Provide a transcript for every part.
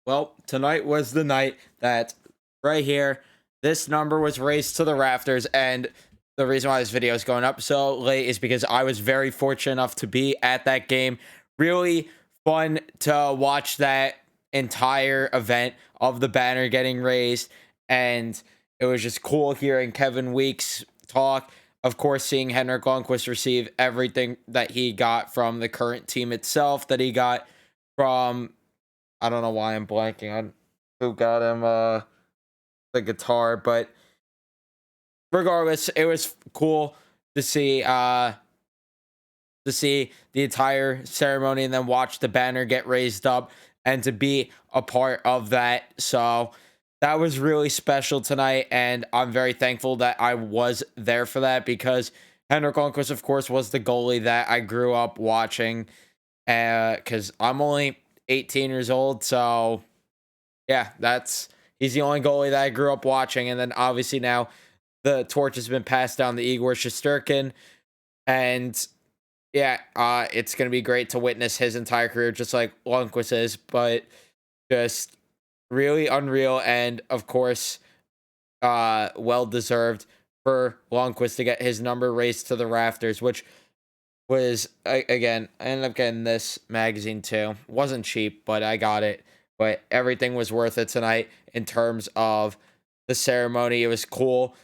Well, tonight was the night that right here, this number was raised to the rafters. And the reason why this video is going up so late is because I was very fortunate enough to be at that game. Really fun to watch that entire event of the banner getting raised. And it was just cool hearing Kevin Weeks talk. Of course, seeing Henrik Lundqvist receive everything that he got from the current team itself, that he got from, I don't know why I'm blanking on who got him the guitar, but regardless, it was cool to see the entire ceremony and then watch the banner get raised up and to be a part of that. So that was really special tonight, and I'm very thankful that I was there for that because Henrik Lundqvist, of course, was the goalie that I grew up watching. Because I'm only 18 years old, so yeah, he's the only goalie that I grew up watching, and then obviously now the torch has been passed down to Igor Shesterkin, and yeah, it's gonna be great to witness his entire career, just like Lundqvist is, but just really unreal, and of course, well deserved for Lundqvist to get his number raised to the rafters, which was again, I ended up getting this magazine too. Wasn't cheap, but I got it. But everything was worth it tonight in terms of the ceremony. It was cool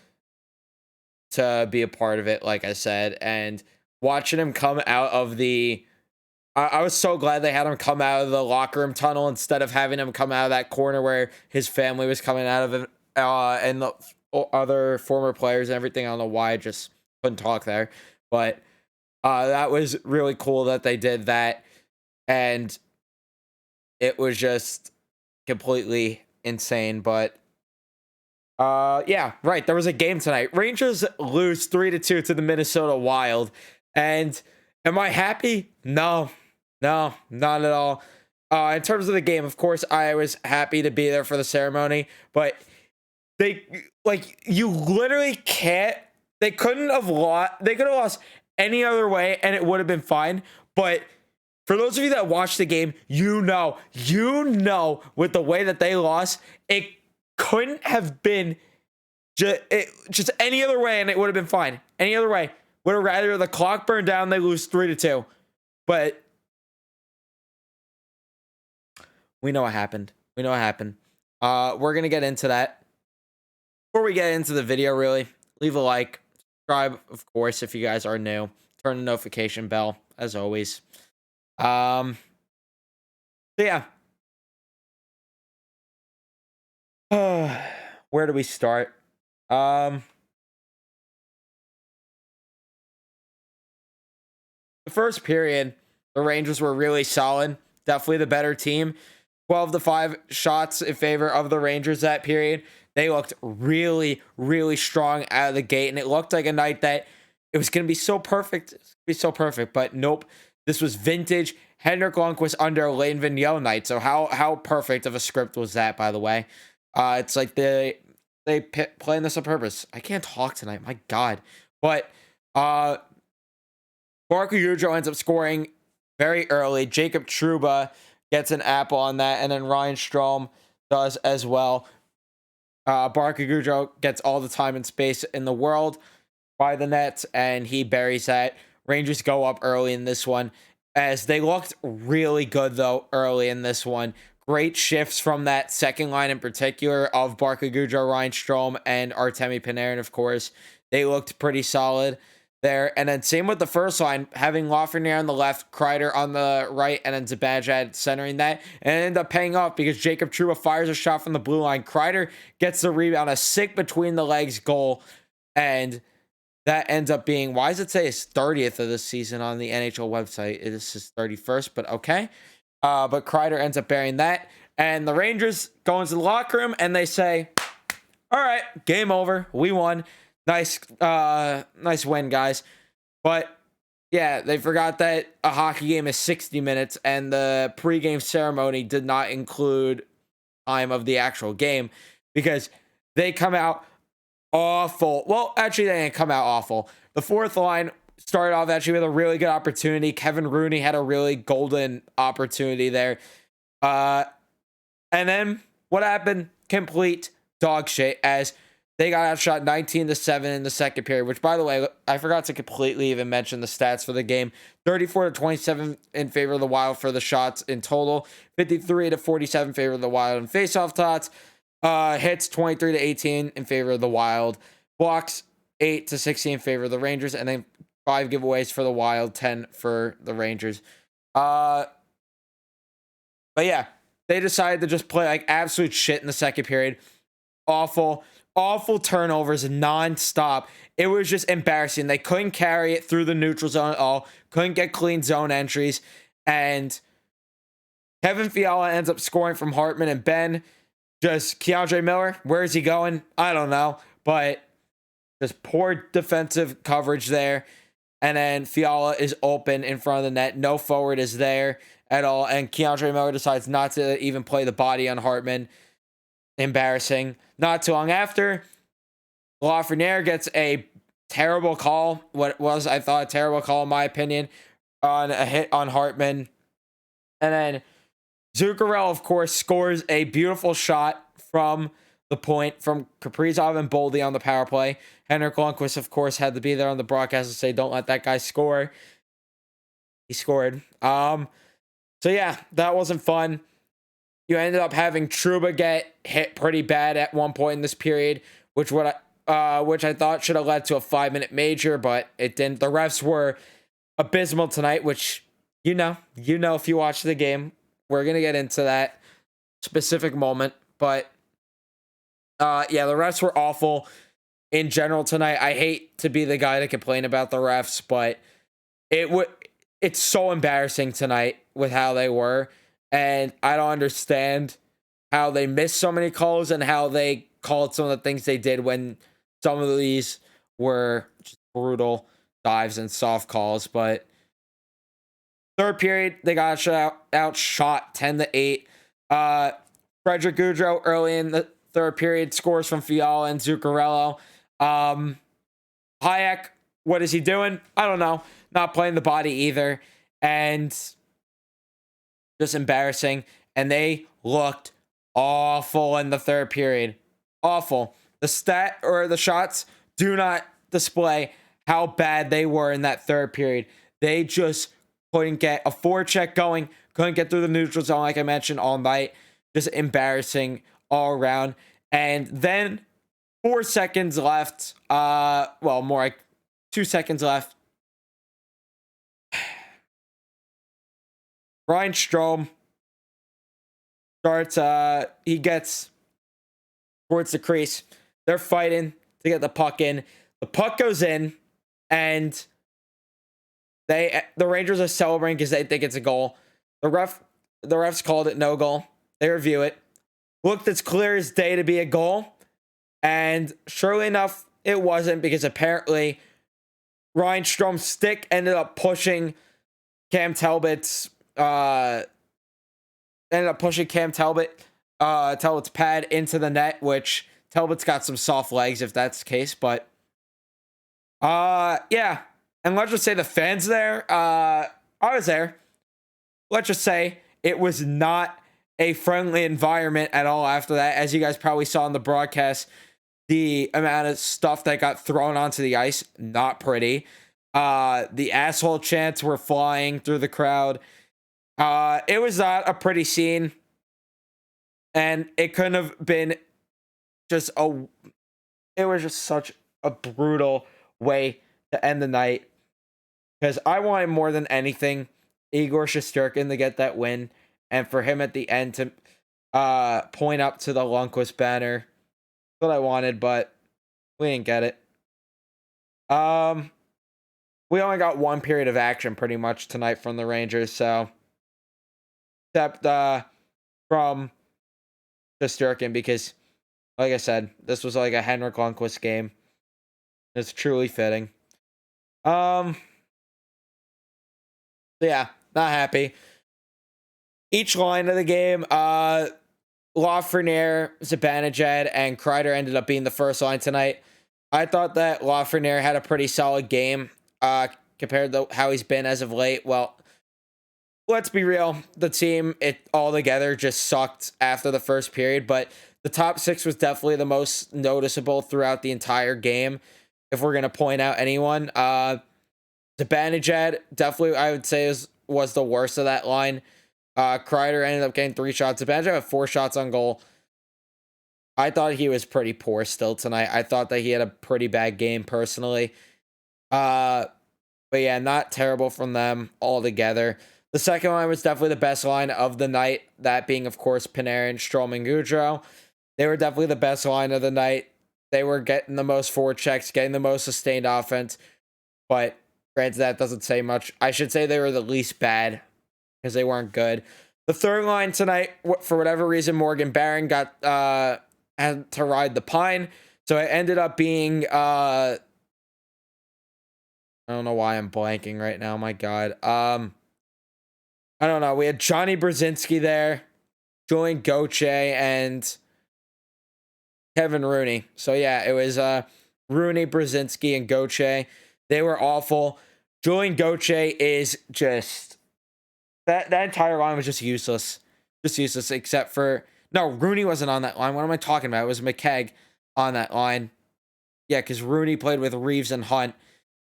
to be a part of it, like I said, and watching him come out of the. I was so glad they had him come out of the locker room tunnel instead of having him come out of that corner where his family was coming out of it, and the other former players and everything. I don't know why I just couldn't talk there, but that was really cool that they did that, and it was just completely insane. But yeah, right. There was a game tonight. Rangers lose 3-2 to the Minnesota Wild, and am I happy? No, not at all. In terms of the game, of course, I was happy to be there for the ceremony, but you literally can't. They couldn't have lost. They could have lost any other way and it would have been fine. But for those of you that watched the game, you know, with the way that they lost, it couldn't have been just any other way and it would have been fine. Any other way. Would have rather the clock burned down, they lose 3-2. But we know what happened. We're going to get into that. Before we get into the video, really, leave a like. Subscribe, of course, if you guys are new. Turn the notification bell, as always. So yeah. Where do we start? The first period, the Rangers were really solid. Definitely the better team. 12-5 shots in favor of the Rangers that period. They looked really, really strong out of the gate, and it looked like a night that it was going to be so perfect. But nope. This was vintage Henrik Lundqvist under Alain Vigneault night. So how perfect of a script was that, by the way? It's like they playing this on purpose. I can't talk tonight. My God. But Barclay Goodrow ends up scoring very early. Jacob Trouba gets an apple on that, and then Ryan Strome does as well. Barclay Goodrow gets all the time and space in the world by the net, and he buries that. Rangers go up early in this one, as they looked really good, though, early in this one. Great shifts from that second line in particular of Barclay Goodrow, Ryan Strome, and Artemi Panarin, of course. They looked pretty solid there. And then same with the first line, having Lafreniere on the left, Kreider on the right, and then Zibanejad centering that. And it ended up paying off because Jacob Trouba fires a shot from the blue line. Kreider gets the rebound, a sick between the legs goal, and that ends up being, why does it say his 30th of this season on the NHL website? It is his 31st, but okay. But Kreider ends up burying that. And the Rangers go into the locker room and they say, all right, game over. We won. Nice win, guys. But yeah, they forgot that a hockey game is 60 minutes and the pregame ceremony did not include time of the actual game because they come out awful. Well, actually, they didn't come out awful. The fourth line started off actually with a really good opportunity. Kevin Rooney had a really golden opportunity there. And And then what happened? Complete dog shit as they got outshot 19-7 in the second period, which, by the way, I forgot to completely even mention the stats for the game. 34-27 in favor of the Wild for the shots in total. 53-47 in favor of the Wild in faceoff shots. Hits 23-18 in favor of the Wild. Blocks 8-16 in favor of the Rangers. And then 5 giveaways for the Wild, 10 for the Rangers. But yeah, they decided to just play like absolute shit in the second period. Awful turnovers nonstop. It was just embarrassing. They couldn't carry it through the neutral zone at all. Couldn't get clean zone entries. And Kevin Fiala ends up scoring from Hartman and Ben. Just Keandre Miller, where is he going? I don't know. But just poor defensive coverage there. And then Fiala is open in front of the net. No forward is there at all. And Keandre Miller decides not to even play the body on Hartman. Embarrassing. Not too long after, Lafreniere gets a terrible call. What was, I thought, a terrible call in my opinion, on a hit on Hartman. And then Zuccarello, of course, scores a beautiful shot from the point from Kaprizov and Boldy on the power play. Henrik Lundqvist, of course, had to be there on the broadcast to say, don't let that guy score. He scored. So yeah, that wasn't fun. You ended up having Trouba get hit pretty bad at one point in this period, which I thought should have led to a 5-minute major, but it didn't. The refs were abysmal tonight, which you know if you watch the game, we're gonna get into that specific moment. But yeah, the refs were awful in general tonight. I hate to be the guy to complain about the refs, but it's so embarrassing tonight with how they were. And I don't understand how they missed so many calls and how they called some of the things they did when some of these were just brutal dives and soft calls. But third period, they got outshot 10-8. Frederick Gaudreau early in the third period scores from Fiala and Zuccarello. Hayek, what is he doing? I don't know. Not playing the body either. And just embarrassing. And they looked awful in the third period. Awful. The shots do not display how bad they were in that third period. They just couldn't get a forecheck going. Couldn't get through the neutral zone, like I mentioned, all night. Just embarrassing all around. And then 4 seconds left. Well, more like 2 seconds left. Ryan Strome starts, he gets towards the crease. They're fighting to get the puck in. The puck goes in, and the Rangers are celebrating because they think it's a goal. The refs called it no goal. They review it. Looked as clear as day to be a goal. And surely enough, it wasn't, because apparently Ryan Strome's stick ended up pushing Cam Talbot's Talbot's pad into the net, which Talbot's got some soft legs if that's the case. But yeah. And let's just say the fans there, I was there. Let's just say it was not a friendly environment at all after that. As you guys probably saw in the broadcast, the amount of stuff that got thrown onto the ice, not pretty. The asshole chants were flying through the crowd. It was not a pretty scene, and it couldn't have been it was just such a brutal way to end the night, because I wanted more than anything Igor Shesterkin to get that win, and for him at the end to point up to the Lundqvist banner. That's what I wanted, but we didn't get it. We only got one period of action pretty much tonight from the Rangers, so except from Shesterkin, because like I said, this was like a Henrik Lundqvist game. It's truly fitting. So yeah, not happy. Each line of the game, Lafreniere, Zibanejad, and Kreider ended up being the first line tonight. I thought that Lafreniere had a pretty solid game compared to how he's been as of late. Well, let's be real, the team, it all together just sucked after the first period, but the top six was definitely the most noticeable throughout the entire game. If we're gonna point out anyone, Zibanejad definitely I would say was the worst of that line. Kreider ended up getting 3 shots. Zibanejad had 4 shots on goal. I thought he was pretty poor still tonight. I thought that he had a pretty bad game personally. But yeah, not terrible from them altogether. The second line was definitely the best line of the night. That being, of course, Panarin, Strowman, Goudreau. They were definitely the best line of the night. They were getting the most forward checks, getting the most sustained offense. But granted, that doesn't say much. I should say they were the least bad because they weren't good. The third line tonight, for whatever reason, Morgan Barron got had to ride the pine. So it ended up being I don't know why I'm blanking right now. My God. I don't know. We had Johnny Brzezinski there, Julian Gauthier, and Kevin Rooney. So yeah, it was Rooney, Brzezinski, and Gauthier. They were awful. Julian Gauthier is just that entire line was just useless. Just useless, except for no, Rooney wasn't on that line. What am I talking about? It was McKegg on that line. Yeah, because Rooney played with Reeves and Hunt.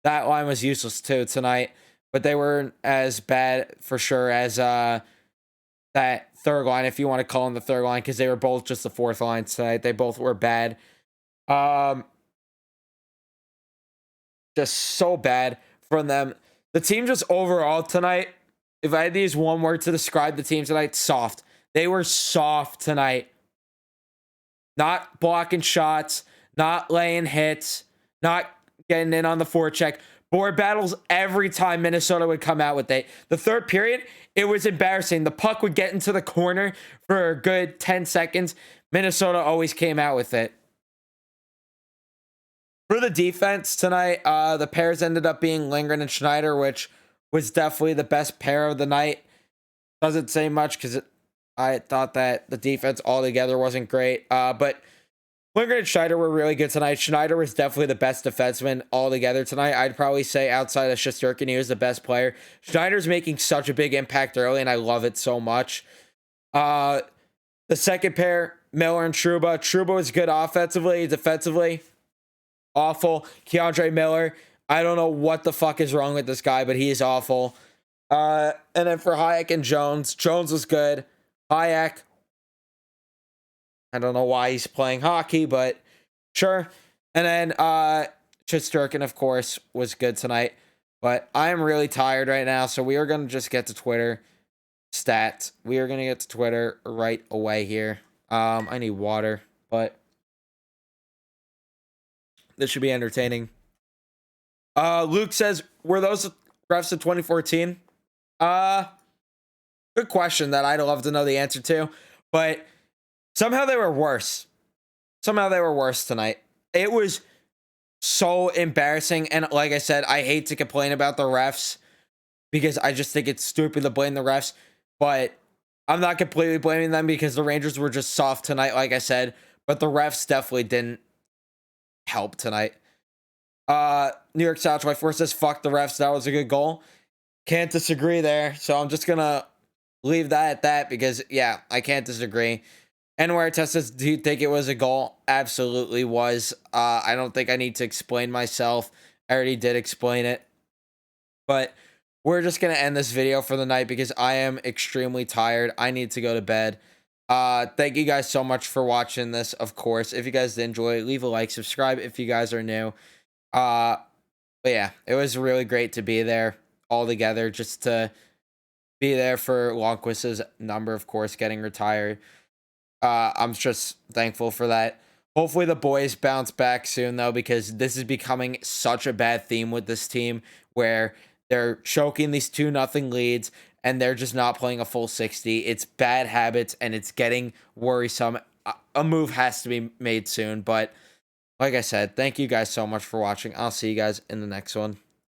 That line was useless too tonight, but they weren't as bad for sure as that third line, if you want to call them the third line, because they were both just the fourth line tonight. They both were bad. Just so bad from them. The team just overall tonight, if I had to use one word to describe the team tonight, soft. They were soft tonight. Not blocking shots, not laying hits, not getting in on the forecheck. Board battles every time Minnesota would come out with it. The third period, it was embarrassing. The puck would get into the corner for a good 10 seconds. Minnesota always came out with it. For the defense tonight, the pairs ended up being Lindgren and Schneider, which was definitely the best pair of the night. Doesn't say much because I thought that the defense altogether wasn't great. But Lindgren and Schneider were really good tonight. Schneider was definitely the best defenseman altogether tonight. I'd probably say outside of Shesterkin, he was the best player. Schneider's making such a big impact early, and I love it so much. The second pair, Miller and Trouba. Trouba was good offensively, defensively awful. Keandre Miller, I don't know what the fuck is wrong with this guy, but he is awful. And then for Hayek and Jones, Jones was good. Hayek, I don't know why he's playing hockey, but sure. And then Shesterkin, of course, was good tonight. But I am really tired right now, so we are going to just get to Twitter stats. We are going to get to Twitter right away here. I need water, but this should be entertaining. Luke says, were those refs in 2014? Good question that I'd love to know the answer to. But somehow they were worse. Somehow they were worse tonight. It was so embarrassing. And like I said, I hate to complain about the refs because I just think it's stupid to blame the refs. But I'm not completely blaming them because the Rangers were just soft tonight, like I said. But the refs definitely didn't help tonight. New York South 24 says, fuck the refs. That was a good goal. Can't disagree there. So I'm just going to leave that at that because, yeah, I can't disagree. Enware says, do you think it was a goal? Absolutely was. I don't think I need to explain myself. I already did explain it. But we're just going to end this video for the night because I am extremely tired. I need to go to bed. Thank you guys so much for watching this, of course. If you guys did enjoy, leave a like, subscribe if you guys are new. But yeah, it was really great to be there all together, just to be there for Lundqvist's number, of course, getting retired. I'm just thankful for that. Hopefully the boys bounce back soon, though, because this is becoming such a bad theme with this team where they're choking these 2-0 leads and they're just not playing a full 60. It's bad habits and it's getting worrisome. A move has to be made soon. But like I said, thank you guys so much for watching. I'll see you guys in the next one.